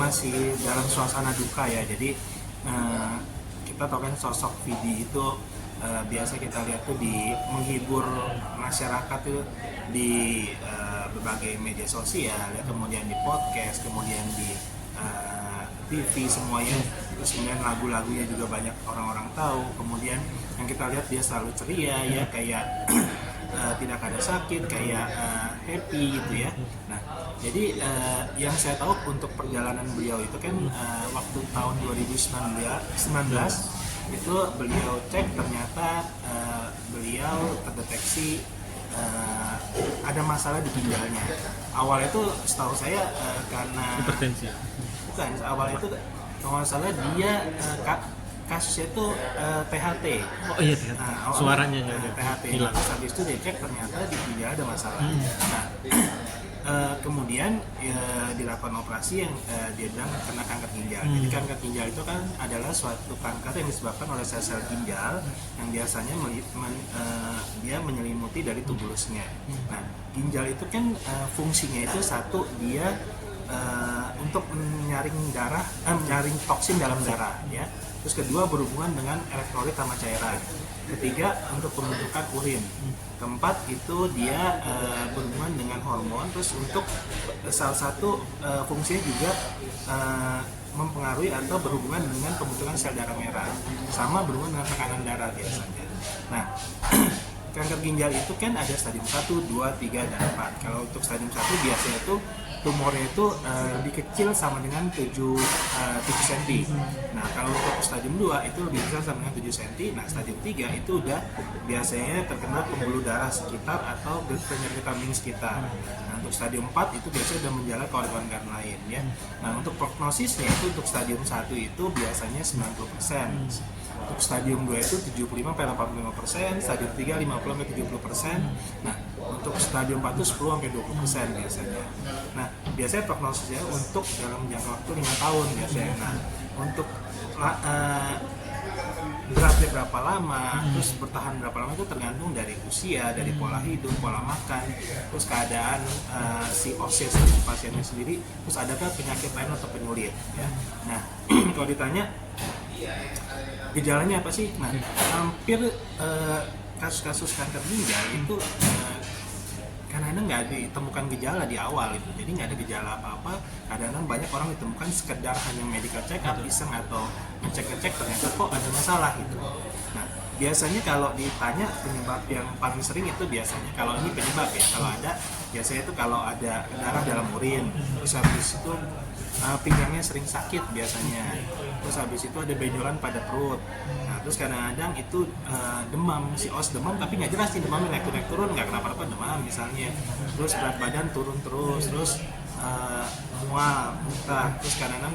masih dalam suasana duka ya. Jadi kita tahu kan sosok Vidi itu biasa kita lihat tuh di menghibur masyarakat tuh di berbagai media sosial ya, kemudian di podcast, kemudian di TV semuanya. Terus kemudian lagu-lagunya juga banyak orang-orang tahu. Kemudian yang kita lihat dia selalu ceria ya, kayak tidak ada sakit, kayak happy gitu ya. Nah, jadi yang saya tahu untuk perjalanan beliau itu kan waktu tahun 2019 itu beliau cek ternyata beliau terdeteksi ada masalah di ginjalnya. Awalnya itu setahu saya karena hipertensi. Bukan, awalnya itu kalau nggak salah dia kasusnya itu THT. Oh iya, suaranya THT. hilang. Terus habis itu dia cek ternyata di ginjal ada masalah. Nah, kemudian dilakukan operasi yang dia bilang kena kanker ginjal. Jadi kanker ginjal itu kan adalah suatu kanker yang disebabkan oleh sel-sel ginjal yang biasanya dia menyelimuti dari tubulusnya. Nah, ginjal itu kan fungsinya itu satu, dia untuk menyaring toksin dalam darah ya. Terus kedua berhubungan dengan elektrolit sama cairan. Ketiga untuk pembentukan urin. Keempat itu dia berhubungan dengan hormon. Terus untuk salah satu fungsinya juga mempengaruhi atau berhubungan dengan pembentukan sel darah merah, sama berhubungan dengan tekanan darah biasanya. Nah, kanker ginjal itu kan ada stadium 1, 2, 3, dan 4. Kalau untuk stadium 1 biasanya itu tumornya itu lebih kecil sama dengan 7 cm. Nah, kalau untuk stadium 2 itu lebih besar sama dengan 7 cm. Nah, stadium 3 itu udah biasanya terkena pembuluh darah sekitar atau penyakit lambung sekitar. Nah, untuk stadium 4 itu biasanya udah menjalar ke organ-organ lain ya. Nah, untuk prognosisnya itu untuk stadium 1 itu biasanya 90%. Untuk stadium 2 itu 75-85%, stadium 3 50-70%. Nah, untuk stadium 4 itu 10-20% biasanya. Nah, biasanya prognosisnya untuk dalam jangka waktu 5 tahun biasanya. Nah, untuk beratnya berapa lama, terus bertahan berapa lama itu tergantung dari usia, dari pola hidup, pola makan, terus keadaan si pasiennya sendiri, terus adakah penyakit lain atau penyulit ya. Nah, kalau ditanya gejalanya apa sih? Nah, hampir kasus-kasus kanker ginjal itu kadang-kadang nggak ditemukan gejala di awal itu, jadi nggak ada gejala apa-apa. Kadang-kadang banyak orang ditemukan sekedar hanya medical check up iseng atau ngecek-ngecek ternyata kok ada masalah gitu. Nah, biasanya kalau ditanya penyebab yang paling sering itu biasanya kalau ini penyebab ya, kalau ada biasanya itu kalau ada darah dalam urin, terus habis itu pinggangnya sering sakit biasanya, terus habis itu ada benjolan pada perut. Nah, terus kadang-kadang itu demam, si os demam tapi nggak jelas nih demamnya naik turun nggak kenapa-napa demam misalnya. Terus berat badan turun terus mual, muntah, terus kadang-kadang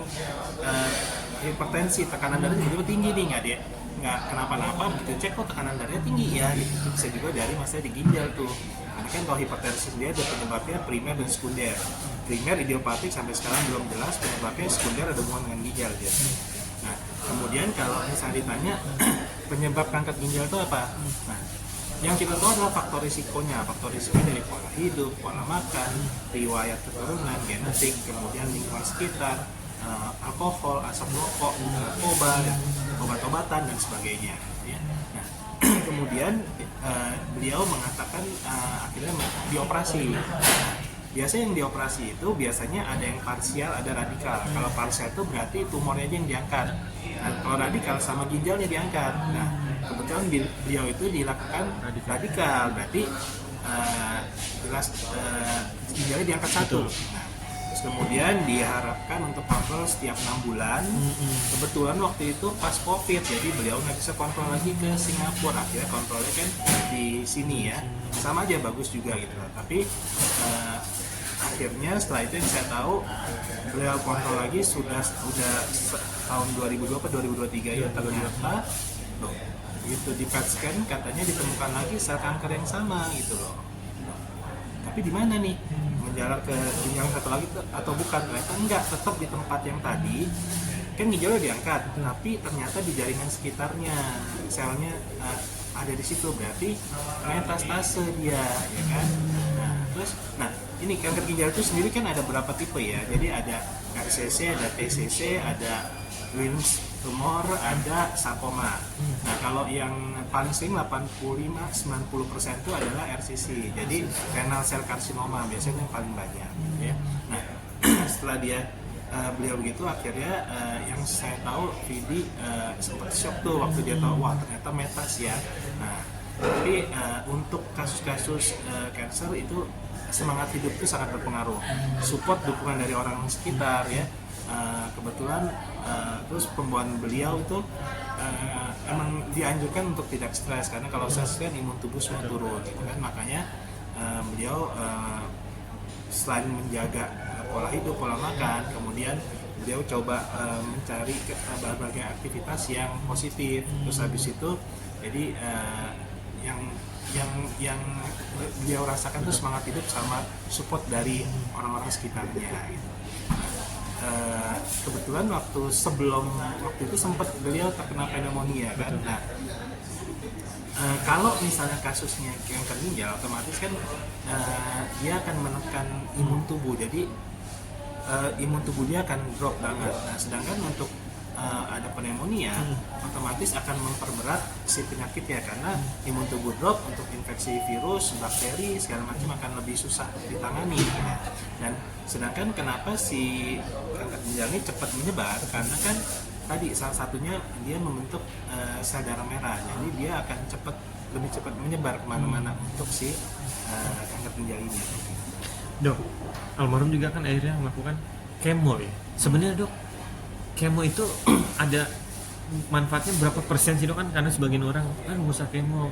hipertensi, tekanan darah juga tinggi nih, nggak kenapa-napa, begitu cek kok tekanan darahnya tinggi ya gitu. Bisa juga dari masalah di ginjal tuh. Karena kan kalau hipertensi sendiri ada penyebabnya primer dan sekunder. Primer idiopatik sampai sekarang belum jelas penyebabnya, sekunder ada hubungan dengan ginjal biasanya. Nah, kemudian kalau misalnya ditanya penyebab kanker ginjal itu apa? Nah, yang kita tahu adalah faktor risikonya. Faktor risikonya dari pola hidup, pola makan, riwayat keturunan, genetik, kemudian lingkungan sekitar, alkohol, asap rokok, narkoba, obat-obatan dan sebagainya. Ya. Nah, kemudian beliau mengatakan akhirnya dioperasi. Biasanya yang dioperasi itu biasanya ada yang parsial, ada radikal. Kalau parsial itu berarti tumornya aja yang diangkat. Nah, kalau radikal sama ginjalnya diangkat. Nah, kebetulan beliau itu dilakukan radikal, berarti jelas ginjalnya diangkat satu. Nah, terus kemudian diharapkan untuk kontrol setiap 6 bulan. Kebetulan waktu itu pas COVID, jadi beliau nggak bisa kontrol lagi ke Singapura. Akhirnya kontrolnya kan di sini ya, sama aja bagus juga gitu. Tapi akhirnya setelah itu yang saya tahu beliau kontrol lagi sudah tahun 2020 atau 2023 ya, ternyata loh, itu di PET scan katanya ditemukan lagi sel kanker yang sama gitu loh. Tapi di mana nih? Menjalar ke ginjal satu lagi atau bukan? Ternyata enggak, tetap di tempat yang tadi. Kan ginjalnya diangkat, tapi ternyata di jaringan sekitarnya selnya ada di situ, berarti metastase dia, ya kan? Nah, terus, ini kanker ginjal itu sendiri kan ada berapa tipe ya? Jadi ada BCC, ada TCC, ada Wilms tumor, ada sarkoma. Nah, kalau yang paling sering 85-90% itu adalah RCC. Jadi renal cell carcinoma biasanya yang paling banyak ya. Nah, setelah beliau begitu akhirnya yang saya tahu Vidi sempat shock tuh waktu dia tahu wah ternyata metas ya. Nah, tapi untuk kasus-kasus cancer itu semangat hidup itu sangat berpengaruh. Support dukungan dari orang sekitar ya. Kebetulan terus pembawaan beliau itu emang dianjurkan untuk tidak stres karena kalau stres kan imun tubuh semua turun gitu kan. Makanya beliau selain menjaga pola hidup, pola makan, kemudian beliau coba mencari berbagai aktivitas yang positif. Terus habis itu jadi yang beliau rasakan itu semangat hidup sama support dari orang-orang sekitarnya gitu. Kebetulan waktu itu sempat beliau terkena pneumonia kan. Nah, kalau misalnya kasusnya kanker ginjal otomatis kan dia akan menekan imun tubuh, jadi imun tubuh dia akan drop banget. Nah, sedangkan untuk ada pneumonia otomatis akan memperberat si penyakit ya, karena imun tubuh drop untuk infeksi virus, bakteri segala macam akan lebih susah ditangani ya. Dan sedangkan kenapa si kanker ginjal ini cepat menyebar, karena kan tadi salah satunya dia membentuk sel darah merah, jadi dia akan lebih cepat menyebar kemana-mana untuk si kanker ginjal ini. Dok, almarhum juga kan akhirnya melakukan kemo ya. Sebenarnya dok, kemo itu ada manfaatnya berapa persen sih dok? Kan karena sebagian orang kan nggak usah kemo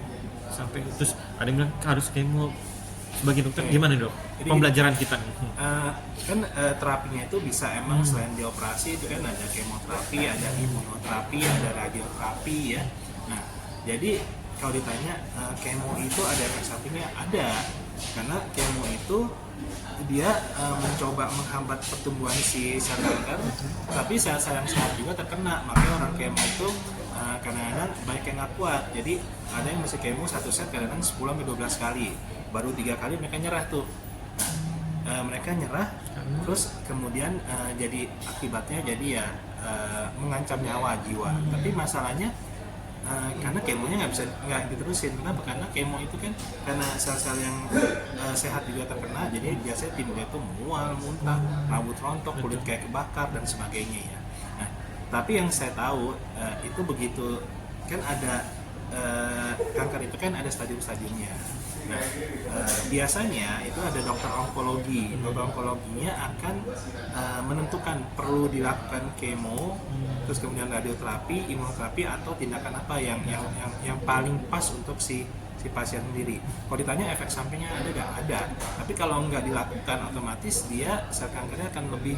sampai, terus ada yang bilang harus kemo. Sebagai dokter gimana dok? Jadi, pembelajaran kita nih. Kan terapinya itu bisa emang selain di operasi itu kan ada kemoterapi, ada imunoterapi, ada radioterapi ya. Nah, jadi kalau ditanya kemo itu ada efek sampingnya? Ada, karena kemo itu dia mencoba menghambat pertumbuhan si sel kanker, tapi sel-sel yang sehat juga terkena. Makanya orang kemo itu kadang-kadang banyak yang nggak kuat, jadi ada yang mesti kemo satu set kadang-kadang 10-12 kali, baru 3 kali mereka nyerah tuh. Nah, mereka nyerah terus kemudian jadi akibatnya jadi ya mengancam nyawa jiwa. Tapi masalahnya karena kemonya nggak diterusin. Kenapa? Karena kemo itu kan karena sel-sel yang sehat juga terkena, jadi biasanya timbulnya itu mual, muntah, rambut rontok, kulit kayak kebakar dan sebagainya ya. Nah, tapi yang saya tahu itu begitu kan ada kanker itu kan ada stadium-stadiumnya. Nah, biasanya itu ada dokter onkologi. Dokter onkologinya akan menentukan perlu dilakukan kemo, terus kemudian radioterapi, imunoterapi atau tindakan apa yang paling pas untuk si pasien sendiri. Kalau ditanya efek sampingnya ada nggak? Ada. Tapi kalau nggak dilakukan otomatis dia sel kankernya akan lebih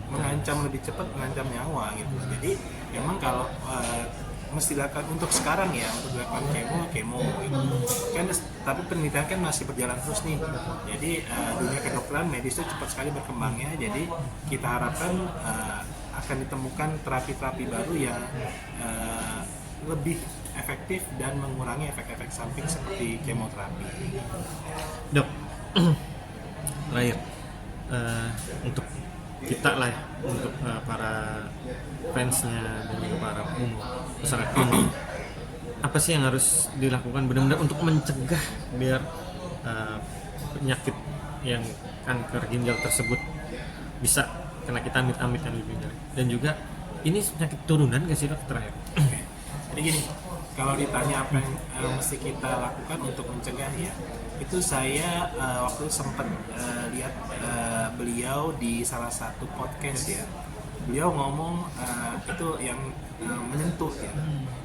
mengancam, lebih cepat mengancam nyawa gitu. Jadi memang kalau mesti dilakukan untuk sekarang ya, untuk dilakukan kemo gitu. Kan tapi penelitian kan masih berjalan terus nih. Jadi dunia kedokteran medis itu cepat sekali berkembangnya. Jadi kita harapkan akan ditemukan terapi-terapi baru yang lebih efektif dan mengurangi efek-efek samping seperti kemoterapi. Dok, terakhir untuk kita lah ya, untuk para fansnya dan juga para masyarakat umum, apa sih yang harus dilakukan benar-benar untuk mencegah biar penyakit yang kanker ginjal tersebut bisa kena kita amit-amit yang lebih ngeri. Dan juga ini penyakit turunan nggak sih dok terakhir? Jadi gini, kalau ditanya apa yang mesti kita lakukan untuk mencegah ya, itu saya waktu sempat lihat beliau di salah satu podcast ya. Beliau ngomong itu yang menyentuh ya.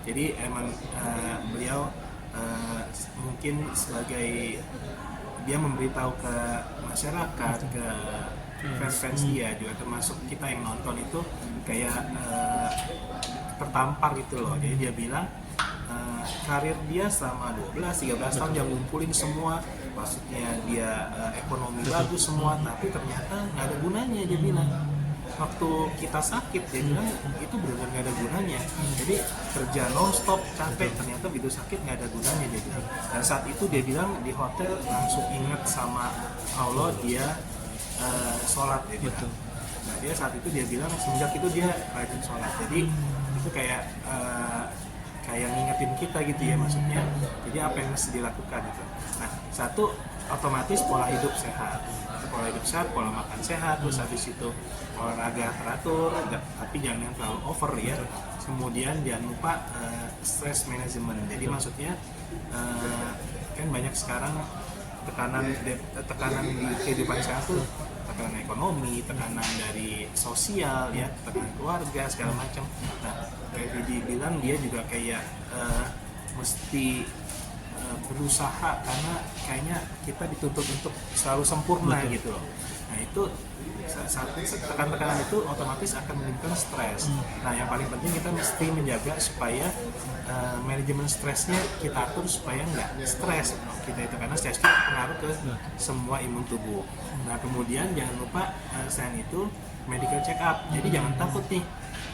Jadi emang beliau mungkin sebagai dia memberitahu ke masyarakat, ke fans dia juga termasuk kita yang nonton itu kayak tertampar gitu loh. Jadi dia bilang karir dia selama 12-13 tahun dia ngumpulin semua, maksudnya dia ekonomi bagus semua, tapi ternyata nggak ada gunanya. Dia bilang waktu kita sakit dia bilang itu benar-benar nggak ada gunanya. Jadi kerja non-stop capek, ternyata begitu sakit nggak ada gunanya dia bilang. Dan saat itu dia bilang di hotel langsung ingat sama Allah, dia sholat dia bilang. Nah dia saat itu dia bilang semenjak itu dia rajin sholat. Jadi itu kayak ngingetin kita gitu ya, maksudnya jadi apa yang mesti dilakukan gitu. Nah satu, otomatis pola hidup sehat, pola makan sehat, terus habis itu olahraga teratur, tapi jangan yang terlalu over ya. Kemudian jangan lupa stress management. Jadi maksudnya kan banyak sekarang tekanan di kehidupan sekarang tuh, tekanan ekonomi, tekanan dari sosial ya, tekanan keluarga segala macam. Nah kayak dibilang dia juga kayak mesti berusaha, karena kayaknya kita dituntut untuk selalu sempurna gitu loh. Nah itu tekanan itu otomatis akan menimbulkan stres. Nah yang paling penting kita mesti menjaga supaya manajemen stresnya kita atur supaya nggak stres kita itu, karena stres itu pengaruh ke semua imun tubuh. Nah kemudian jangan lupa selain itu medical check up. Jadi jangan takut nih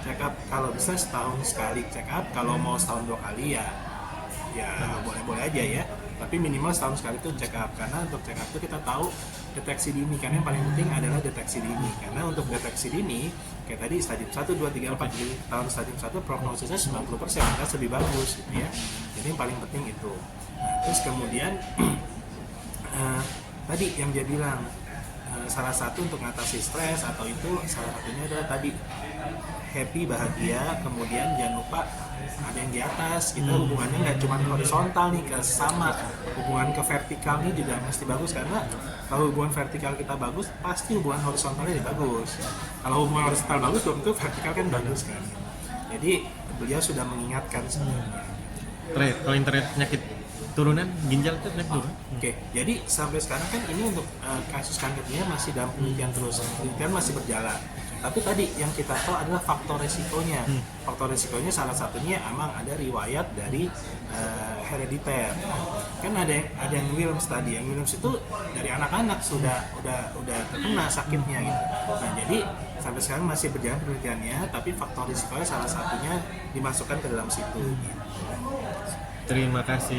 check up, kalau bisa setahun sekali check up, kalau mau setahun 2 kali ya boleh-boleh aja ya, tapi minimal setahun sekali tuh check up, karena untuk check up tuh kita tahu deteksi dini, karena yang paling penting adalah deteksi dini. Karena untuk deteksi dini kayak tadi stadium 1, 2, 3, 4, di tahun stadium 1 prognosisnya 90%, kan lebih bagus gitu ya. Jadi yang paling penting itu. Nah, terus kemudian tadi yang dia bilang salah satu untuk mengatasi stres atau itu salah satunya adalah tadi happy, bahagia. Kemudian jangan lupa ada yang di atas, kita hubungannya nggak cuma horizontal nih ke sama, hubungan ke vertikal ini juga mesti bagus, karena kalau hubungan vertikal kita bagus pasti hubungan horizontalnya juga bagus. Kalau hubungan horizontal bagus belum tentu vertikal kan bagus kan. Jadi beliau sudah mengingatkan sebenarnya. Terakhir, kalau internet penyakit turunan ginjal itu penyakit turun. Oke, jadi sampai sekarang kan ini untuk kasus kankernya masih dalam penelitian terus, penelitian masih berjalan. Tapi tadi yang kita tahu adalah faktor resikonya. Faktor resikonya salah satunya emang ada riwayat dari herediter. Kan ada yang Wilms tadi, yang Wilms itu dari anak-anak sudah terkena sakitnya gitu. Nah jadi sampai sekarang masih berjalan penelitiannya, tapi faktor risikonya salah satunya dimasukkan ke dalam situ. Terima kasih.